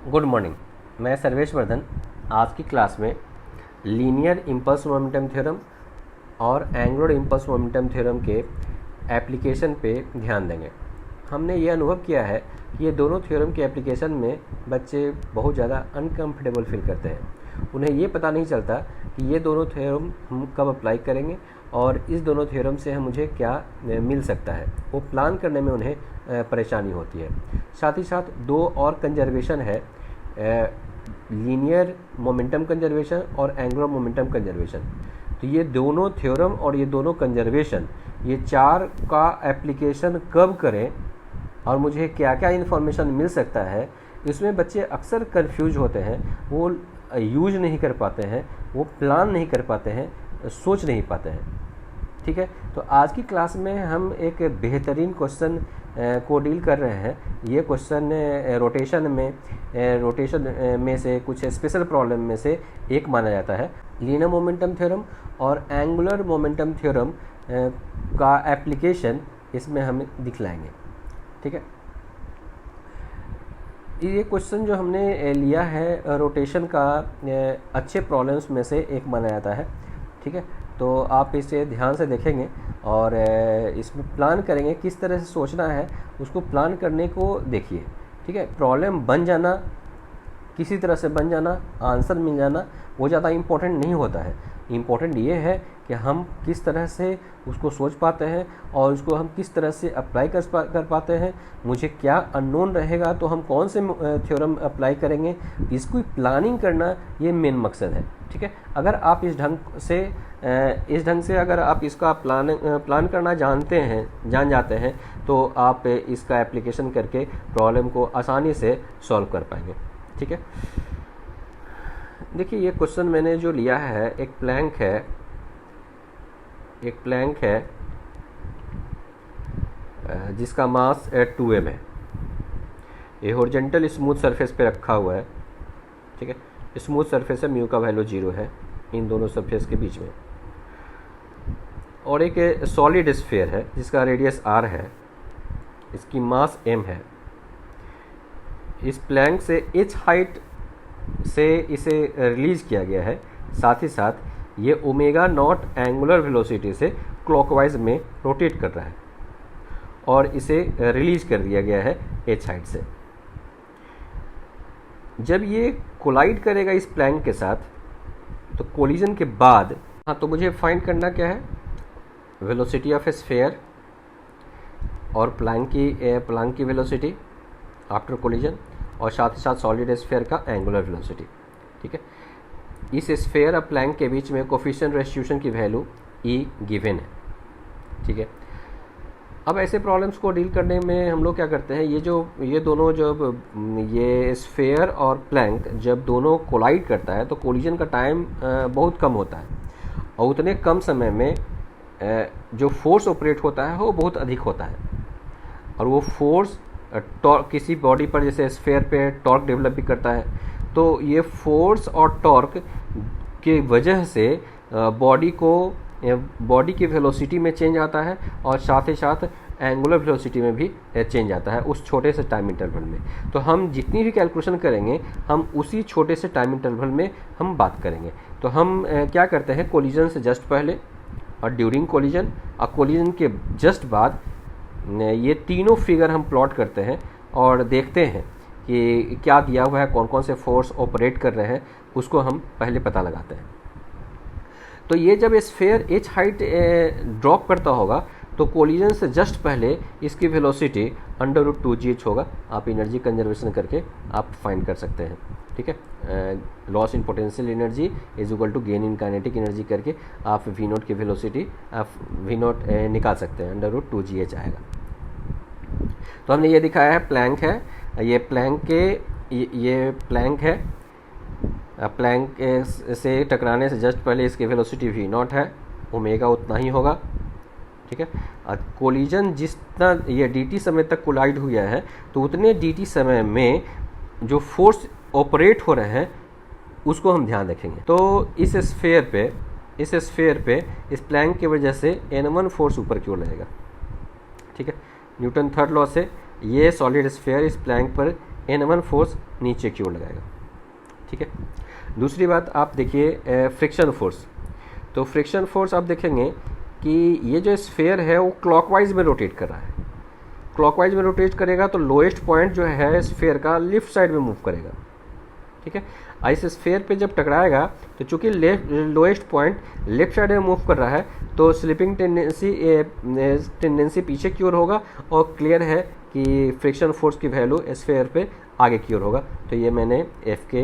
Good morning. मैं सर्वेश वर्धन आज की क्लास में लीनियर इम्पल्स मोमेंटम थ्योरम और एंगुलर इम्पल्स मोमेंटम थ्योरम के एप्लीकेशन पे ध्यान देंगे। हमने ये अनुभव किया है कि ये दोनों थ्योरम के एप्लीकेशन में बच्चे बहुत ज़्यादा अनकम्फर्टेबल फील करते हैं। उन्हें ये पता नहीं चलता कि ये दोनों थ्योरम हम कब अप्लाई करेंगे और इस दोनों थ्योरम से हम मुझे क्या मिल सकता है। वो प्लान करने में उन्हें परेशानी होती है। साथ ही साथ दो और कंजर्वेशन है, लीनियर मोमेंटम कंजर्वेशन और एंगुलर मोमेंटम कंजर्वेशन। तो ये दोनों थ्योरम और ये दोनों कंजर्वेशन, ये चार का एप्लीकेशन कब करें और मुझे क्या क्या इन्फॉर्मेशन मिल सकता है, इसमें बच्चे अक्सर कंफ्यूज होते हैं। वो यूज नहीं कर पाते हैं, वो प्लान नहीं कर पाते हैं, सोच नहीं पाते हैं। ठीक है, तो आज की क्लास में हम एक बेहतरीन क्वेश्चन को डील कर रहे हैं। ये क्वेश्चन रोटेशन में से कुछ स्पेशल प्रॉब्लम में से एक माना जाता है। लीनियर मोमेंटम थ्योरम और एंगुलर मोमेंटम थ्योरम का एप्लीकेशन इसमें हम दिखलाएंगे। ठीक है, ये क्वेश्चन जो हमने लिया है रोटेशन का अच्छे प्रॉब्लम्स में से एक माना जाता है। ठीक है, तो आप इसे ध्यान से देखेंगे और इसमें प्लान करेंगे, किस तरह से सोचना है उसको प्लान करने को देखिए। ठीक है, प्रॉब्लम बन जाना, किसी तरह से बन जाना, आंसर मिल जाना, वो ज़्यादा इम्पोर्टेंट नहीं होता है। इम्पोर्टेंट ये है कि हम किस तरह से उसको सोच पाते हैं और उसको हम किस तरह से अप्लाई कर पाते हैं। मुझे क्या अननोन रहेगा तो हम कौन से थ्योरम अप्लाई करेंगे, इसकी प्लानिंग करना ये मेन मकसद है। ठीक है, अगर आप इस ढंग से अगर आप इसका प्लान करना जान जाते हैं तो आप इसका एप्लीकेशन करके प्रॉब्लम को आसानी से सॉल्व कर पाएंगे। ठीक है, देखिए ये क्वेश्चन मैंने जो लिया है, एक प्लैंक है जिसका मास 2m है। ये हॉरिजॉन्टल स्मूथ सरफेस पे रखा हुआ है। ठीक है, स्मूथ सरफेस है, म्यू का वैल्यू 0 है इन दोनों सरफेस के बीच में। और एक सॉलिड स्फीयर है जिसका रेडियस r है, इसकी मास m है। इस प्लैंक से h हाइट से इसे रिलीज किया गया है। साथ ही साथ ये ओमेगा नॉट एंगुलर वेलोसिटी से क्लॉकवाइज में रोटेट कर रहा है और इसे रिलीज कर दिया गया है h हाइट से। जब ये कोलाइड करेगा इस प्लैंक के साथ, तो कोलिजन के बाद तो मुझे फाइंड करना क्या है, वेलोसिटी ऑफ ए स्फीयर और प्लैंक की वेलोसिटी आफ्टर कोलिजन, और साथ ही साथ सॉलिड स्फीयर का एंगुलर वेलोसिटी। ठीक है, इस स्फीयर और प्लैंक के बीच में कोफिशिएंट रेस्टिट्यूशन की वैल्यू E गिवन है। ठीक है, अब ऐसे प्रॉब्लम्स को डील करने में हम लोग क्या करते हैं, ये दोनों जब ये स्फीयर और प्लैंक जब दोनों कोलाइड करता है तो कोलिजन का टाइम बहुत कम होता है और उतने कम समय में जो फोर्स ऑपरेट होता है वो बहुत अधिक होता है। और वो फोर्स किसी बॉडी पर, जैसे स्फीयर पे टॉर्क डेवलप भी करता है, तो ये फोर्स और टॉर्क के वजह से बॉडी की वेलोसिटी में चेंज आता है और साथ ही साथ एंगुलर वेलोसिटी में भी चेंज आता है उस छोटे से टाइम इंटरवल में। तो हम जितनी भी कैलकुलेशन करेंगे हम उसी छोटे से टाइम इंटरवल में हम बात करेंगे। तो हम क्या करते हैं, कोलिजन से जस्ट पहले और ड्यूरिंग कोलिजन और कोलिजन के जस्ट बाद ये तीनों फिगर हम प्लॉट करते हैं और देखते हैं कि क्या दिया हुआ है, कौन कौन से फोर्स ऑपरेट कर रहे हैं, उसको हम पहले पता लगाते हैं। तो ये जब स्फीयर h हाइट ड्रॉप करता होगा तो कोलिजन से जस्ट पहले इसकी वेलोसिटी √2gh होगा। आप एनर्जी कंजर्वेशन करके आप फाइंड कर सकते हैं। ठीक है, loss in potential energy is equal to gain in kinetic energy करके आप V0 की वेलोसिटी आप V0 निकाल सकते हैं, √2gh आएगा। तो हमने ये दिखाया है, प्लैंक है, ये प्लैंक है। प्लैंक से टकराने से जस्ट पहले इसकी वेलोसिटी V0 है, ओमेगा उतना ही होगा। ठीक है, कोलिजन जितना ये dt समय तक कोलाइड हुआ है तो उतने dt समय में जो फोर्स ऑपरेट हो रहे हैं उसको हम ध्यान रखेंगे। तो इस स्फीयर पे इस प्लैंक की वजह से N1 फोर्स ऊपर की ओर रहेगा। ठीक है, न्यूटन थर्ड लॉ से ये सॉलिड स्फीयर इस प्लैंक पर N1 फोर्स नीचे की ओर लगाएगा। ठीक है, दूसरी बात आप देखिए फ्रिक्शन फोर्स। तो फ्रिक्शन फोर्स आप देखेंगे कि ये जो स्फीयर है वो क्लॉकवाइज में रोटेट कर रहा है। क्लॉकवाइज में रोटेट करेगा तो लोएस्ट पॉइंट जो है स्फीयर का लेफ्ट साइड में मूव करेगा। ठीक है, इस स्फीयर पे जब टकराएगा तो चूंकि लोएस्ट पॉइंट लेफ्ट साइड में मूव कर रहा है तो स्लिपिंग टेंडेंसी पीछे की ओर होगा, और क्लियर है कि फ्रिक्शन फोर्स की वैल्यू स्फीयर पे आगे की ओर होगा। तो ये मैंने एफ के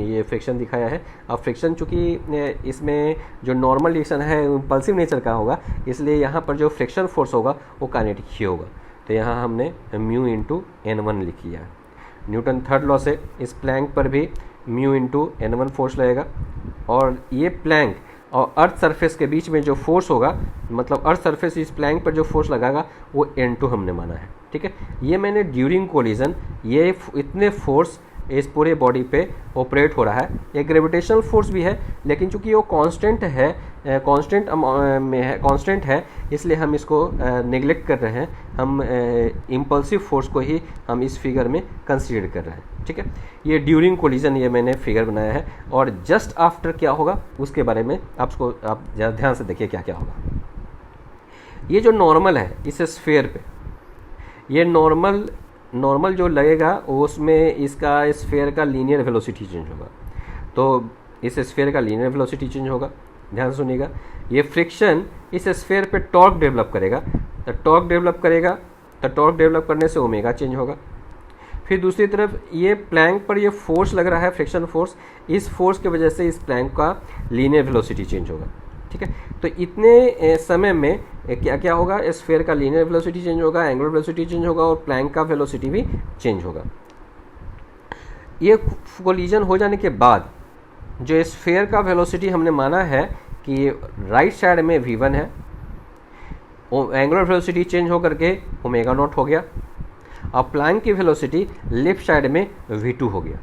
ये फ्रिक्शन दिखाया है। अब फ्रिक्शन चूँकि इसमें जो नॉर्मल रिएक्शन है इम्पल्सिव नेचर का होगा, इसलिए यहाँ पर जो फ्रिक्शन फोर्स होगा वो काइनेटिक ही होगा। तो यहाँ हमने म्यू इंटू N1 लिख लिया है। न्यूटन थर्ड लॉ से इस प्लैंक पर भी म्यू इंटू N1 फोर्स लगेगा, और ये प्लैंक और अर्थ सरफेस के बीच में जो फोर्स होगा, मतलब अर्थ सरफेस इस प्लैंक पर जो फोर्स लगाएगा वो N2 हमने माना है। ठीक है, ये मैंने ड्यूरिंग कोलिजन ये इतने फोर्स इस पूरे बॉडी पे ऑपरेट हो रहा है। एक ग्रेविटेशनल फोर्स भी है, लेकिन चूंकि वो कांस्टेंट है, कांस्टेंट है, इसलिए हम इसको नेग्लेक्ट कर रहे हैं। हम इम्पल्सिव फोर्स को ही हम इस फिगर में कंसीडर कर रहे हैं। ठीक है, ये ड्यूरिंग कोलिजन ये मैंने फिगर बनाया है, और जस्ट आफ्टर क्या होगा उसके बारे में आप ज़रा ध्यान से देखिए क्या क्या होगा। ये जो नॉर्मल है इस स्फीयर पे, ये नॉर्मल जो लगेगा उसमें इसका स्फीयर का लीनियर वेलोसिटी चेंज होगा। तो इस स्फीयर का लीनियर वेलोसिटी चेंज होगा, ध्यान से सुनिएगा। ये फ्रिक्शन इस स्फीयर पे टॉर्क डेवलप करेगा, तो टॉर्क डेवलप करने से ओमेगा चेंज होगा। फिर दूसरी तरफ ये प्लैंक पर ये फोर्स लग रहा है, फ्रिक्शन फोर्स, इस फोर्स की वजह से इस प्लैंक का लीनियर वेलोसिटी चेंज होगा। ठीक है, तो इतने समय में क्या क्या होगा, स्फीयर का लीनियर वेलोसिटी चेंज होगा, एंगुलर वेलोसिटी चेंज होगा, और प्लैंक का वेलोसिटी भी चेंज होगा। ये कोलिजन हो जाने के बाद जो स्फीयर का वेलोसिटी हमने माना है कि राइट साइड में v1 है, एंगुलर वेलोसिटी चेंज होकर के ओमेगा नॉट हो गया, और प्लैंक की वेलोसिटी लेफ्ट साइड में v2 हो गया।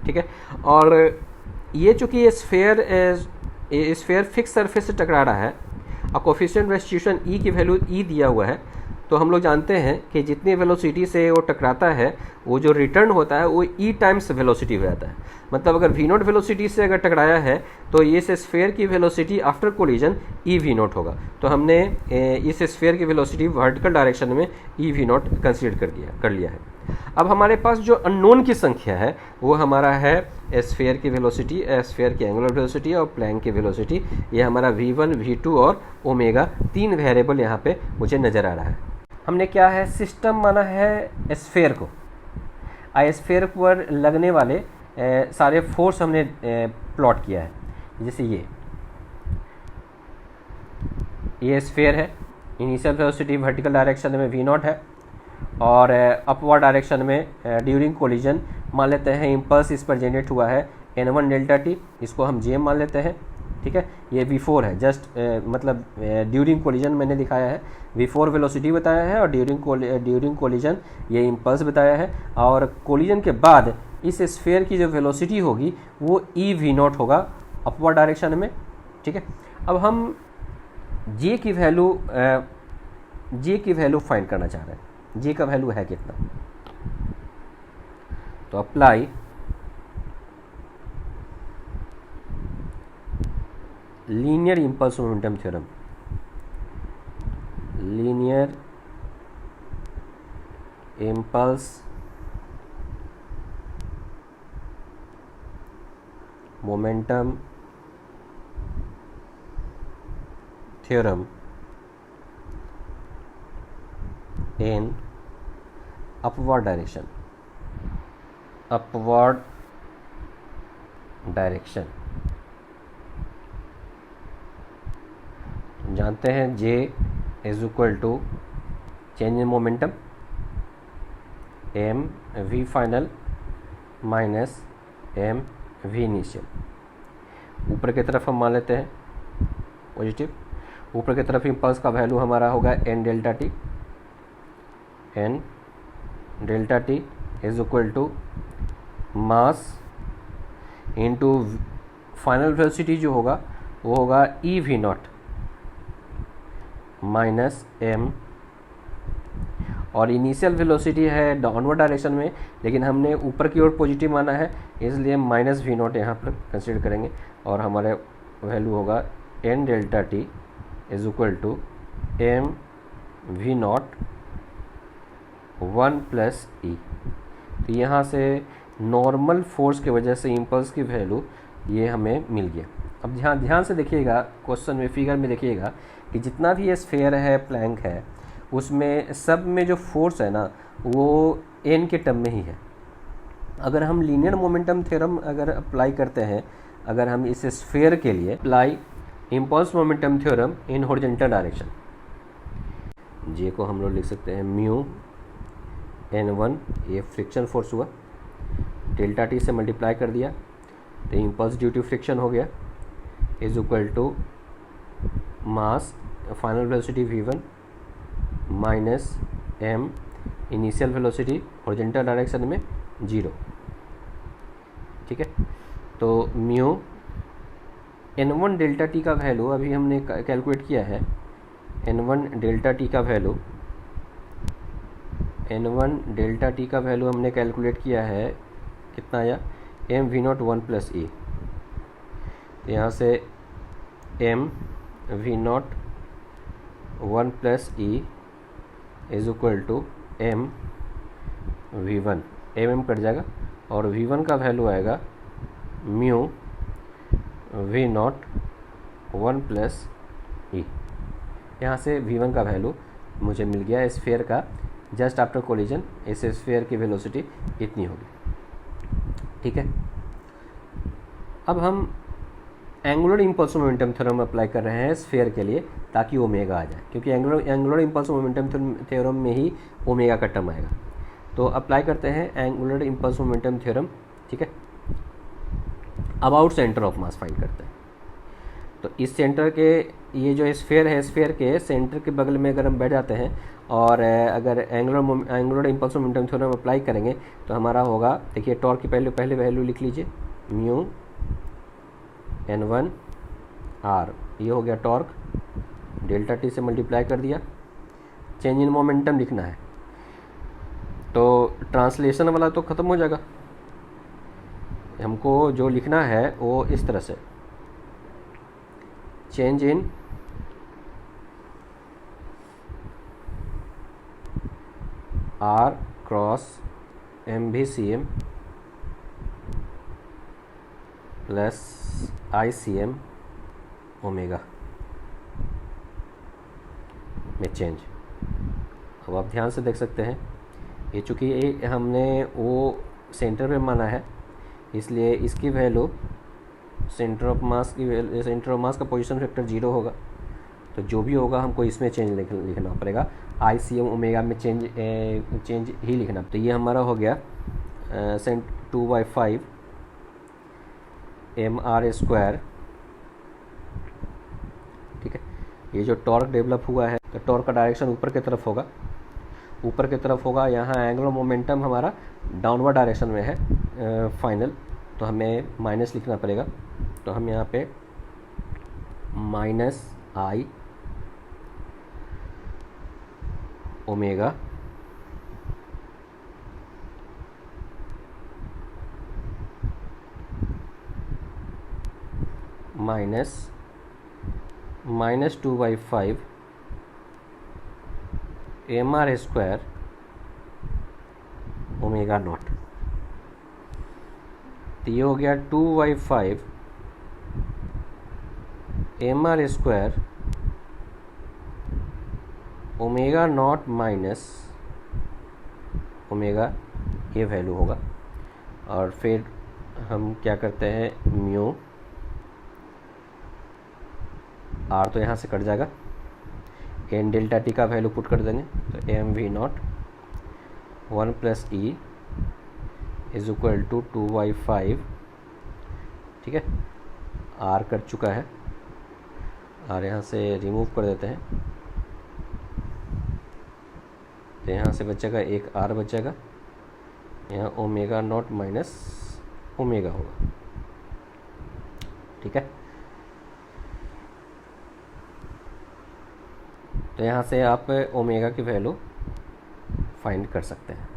ठीक है, और ये चूंकि स्फीयर फिक्स सरफेस से टकरा रहा है और कोफिशिएंट रेस्टिट्यूशन ई की वैल्यू ई दिया हुआ है, तो हम लोग जानते हैं कि जितनी वेलोसिटी से वो टकराता है वो जो रिटर्न होता है वो ई टाइम्स वेलोसिटी हो जाता है। मतलब अगर v नॉट वेलोसिटी से अगर टकराया है तो ये स्फीयर की velocity after collision E v not होगा। तो हमने इस स्फीयर की वेलोसिटी वर्टिकल डायरेक्शन में ई v नॉट कंसीडर कर लिया है। अब हमारे पास जो अननोन की संख्या है वो हमारा है स्फीयर की वेलोसिटी, स्फीयर की एंगुलर वेलोसिटी और प्लैंक की वेलोसिटी। ये हमारा v1, v2 और ओमेगा, तीन वेरिएबल यहाँ पे मुझे नज़र आ रहा है। हमने क्या है, सिस्टम माना है स्फीयर को। स्फीयर पर लगने वाले सारे फोर्स हमने प्लॉट किया है। जैसे ये स्फीयर है, इनिशियल वेलोसिटी वर्टिकल डायरेक्शन में v नॉट है, और अपवर्ड डायरेक्शन में ड्यूरिंग कोलिजन मान लेते हैं इम्पल्स इस पर जनरेट हुआ है n1 डेल्टा टी, इसको हम jm मान लेते हैं। ठीक है, ये v4 है, जस्ट मतलब ड्यूरिंग कोलिजन मैंने दिखाया है, v4 वेलोसिटी बताया है, और ड्यूरिंग कोलिजन ये इम्पल्स बताया है। और कोलिजन के बाद इस स्फीयर की जो वेलोसिटी होगी वो ई v नॉट होगा अपवर्ड डायरेक्शन में। ठीक है, अब हम j की वैल्यू फाइंड करना चाह रहे हैं। j का वैल्यू है कितना, तो apply linear impulse momentum theorem. Linear impulse momentum theorem in upward direction. जानते हैं J is equal to change in momentum m v final minus m v initial. ऊपर की तरफ हम मान लेते हैं पॉजिटिव, ऊपर की तरफ इम्पल्स का वैल्यू हमारा होगा n delta T is equal to mass into final velocity जो होगा वो होगा E v naught minus m, और इनिशियल वेलोसिटी है डाउनवर्ड डायरेक्शन में, लेकिन हमने ऊपर की ओर पॉजिटिव माना है, इसलिए माइनस वी नॉट यहाँ पर कंसिडर करेंगे और हमारे वैल्यू होगा N delta T is equal to M V naught 1 plus E. तो यहाँ से नॉर्मल फोर्स की वजह से इम्पल्स की वैल्यू ये हमें मिल गया। अब ध्यान से देखिएगा, क्वेश्चन में फिगर में देखिएगा कि जितना भी ये स्फेयर है, प्लैंक है, उसमें सब में जो फोर्स है ना वो एन के टर्म में ही है। अगर हम लीनियर मोमेंटम थ्योरम अगर अप्लाई करते हैं, अगर हम इस स्फेयर के लिए apply impulse momentum theorem in horizontal direction, J को हम लोग लिख सकते हैं म्यू n1, ये फ्रिक्शन फोर्स हुआ, डेल्टा टी से मल्टीप्लाई कर दिया तो इम्पल्स ड्यू टू फ्रिक्शन हो गया, is equal to mass final velocity v1 minus m initial velocity horizontal direction में 0। ठीक है, तो म्यू n1 डेल्टा टी का वैल्यू अभी हमने कैलकुलेट किया है, n1 डेल्टा टी का वैल्यू हमने कैलकुलेट किया है, कितना आया, M V naught 1 plus E. तो यहाँ से M V naught 1 plus E is equal to M V one, M cut जाएगा और वी वन का वैल्यू आएगा mu V naught 1 plus E. यहाँ से वी वन का वैल्यू मुझे मिल गया स्फीयर का, जस्ट आफ्टर कोलिजन इस स्फीयर की वेलोसिटी इतनी होगी। ठीक है, अब हम angular impulse momentum theorem apply कर रहे हैं स्फीयर के लिए ताकि ओमेगा आ जाए, क्योंकि एंगुलर इम्पल्स मोमेंटम थ्योरम में ही ओमेगा का टर्म आएगा। तो अप्लाई करते हैं एंगुलर इम्पल्स मोमेंटम थ्योरम। ठीक है, about centre of mass find करते हैं। तो इस सेंटर के, ये जो स्फीयर है, स्फीयर के सेंटर के बगल में अगर हम बैठ जाते हैं और अगर angular impulse momentum theorem apply करेंगे तो हमारा होगा, देखिए टॉर्क की पहले वैल्यू लिख लीजिए, म्यू n1 r, ये हो गया टॉर्क, डेल्टा टी से मल्टीप्लाई कर दिया, चेंज इन मोमेंटम लिखना है तो ट्रांसलेशन वाला तो ख़त्म हो जाएगा, हमको जो लिखना है वो इस तरह से, change in r cross MVCM plus ICM omega में चेंज। अब आप ध्यान से देख सकते हैं, ये चूँकि ये हमने वो सेंटर पे माना है, इसलिए इसकी वैल्यू सेंटर ऑफ मास का पोजीशन फैक्टर 0 होगा, तो जो भी होगा हमको इसमें चेंज लिखना पड़ेगा, ICM ओमेगा में चेंज ही लिखना। तो ये हमारा हो गया 2/5 mr²। ठीक है, ये जो टॉर्क डेवलप हुआ है तो टॉर्क का डायरेक्शन ऊपर की तरफ होगा, यहाँ एंगुलर मोमेंटम हमारा डाउनवर्ड डायरेक्शन में है फाइनल, तो हमें माइनस लिखना पड़ेगा। तो हम यहाँ पे माइनस आई omega minus 2/5 mr² omega naught. तो ये हो गया 2/5 mr² omega naught minus omega, ये वैल्यू होगा। और फिर हम क्या करते हैं, म्यू आर तो यहाँ से कट जाएगा, एन डेल्टा टी का वैल्यू पुट कर देंगे, तो M V naught 1 plus E is equal to 2/5। ठीक है, आर कट चुका है, आर यहाँ से रिमूव कर देते हैं, तो यहाँ से बचेगा एक आर बचेगा, यहाँ ओमेगा नॉट माइनस ओमेगा होगा। ठीक है, तो यहाँ से आप ओमेगा की वैल्यू फाइंड कर सकते हैं।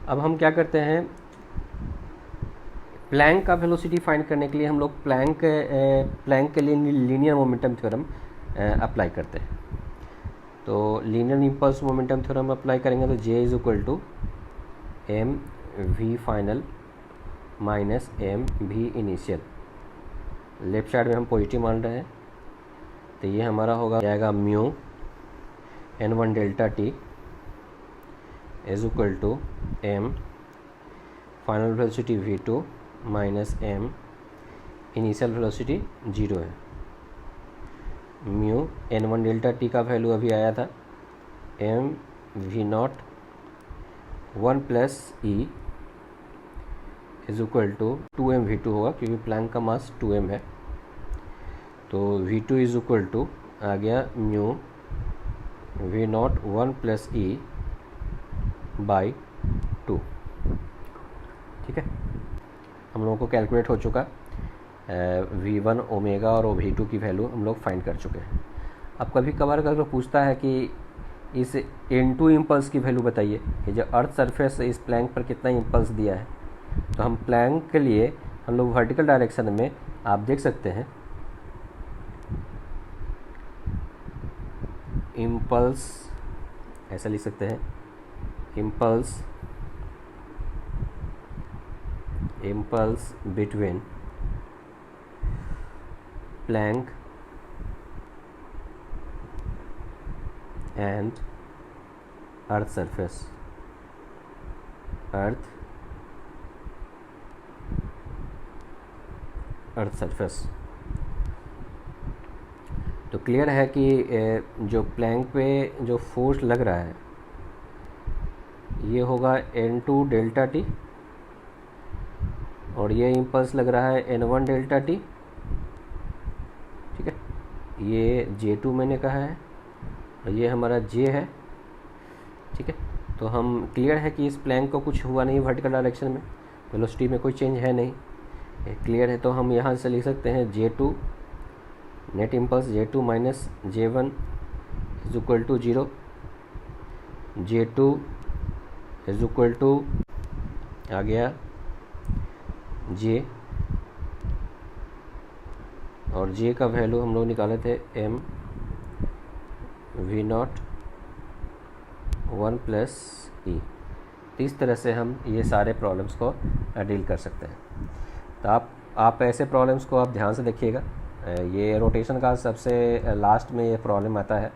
अब हम क्या करते हैं, प्लैंक का वेलोसिटी फाइंड करने के लिए हम लोग प्लैंक के लिए लीनियर मोमेंटम थ्योरम अप्लाई करते हैं। तो linear impulse momentum theorem apply करेंगे तो J is equal to M V final minus M V initial. Left side में हम पॉजिटिव मान रहे हैं, तो ये हमारा होगा जाएगा mu n1 delta T is equal to M final velocity v2 minus M initial velocity 0 है। म्यू n1 डेल्टा टी का वैल्यू अभी आया था M V naught 1 plus E is equal to 2m v2 होगा, क्योंकि प्लैंक का मास 2m है। तो v2 इज इक्वल टू आ गया mu V naught 1 plus E by 2। ठीक है, हम लोगों को कैलकुलेट हो चुका v1 ओमेगा और v2 की वैल्यू हम लोग फाइंड कर चुके हैं। अब कभी कभार अगर पूछता है कि इस n2 इम्पल्स की वैल्यू बताइए, कि जो अर्थ सरफेस इस प्लैंक पर कितना इम्पल्स दिया है, तो हम प्लैंक के लिए हम लोग वर्टिकल डायरेक्शन में आप देख सकते हैं इम्पल्स ऐसा लिख सकते हैं, impulse between plank and earth surface, earth surface. तो क्लियर है कि जो प्लैंक पे जो फोर्स लग रहा है ये होगा n2 डेल्टा टी, और ये इम्पल्स लग रहा है n1 डेल्टा टी। ठीक है, ये J2 मैंने कहा है और ये हमारा J है। ठीक है, तो हम क्लियर है कि इस प्लैंक को कुछ हुआ नहीं वर्टिकल डायरेक्शन में, वेलोसिटी में कोई चेंज है नहीं, क्लियर है। तो हम यहाँ से लिख सकते हैं J2 net impulse J2 minus J1 is equal to 0। J2 is equal to आ गया J, और J का वैल्यू हम लोग निकाले थे एम वी नॉट 1 प्लस ई। इस तरह से हम ये सारे प्रॉब्लम्स को डील कर सकते हैं। तो आप ऐसे प्रॉब्लम्स को आप ध्यान से देखिएगा। ये रोटेशन का सबसे लास्ट में ये प्रॉब्लम आता है,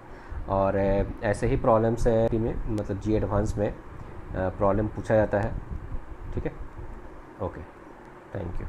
और ऐसे ही प्रॉब्लम्स में मतलब जी एडवांस में प्रॉब्लम पूछा जाता है। ठीक है, ओके, थैंक यू।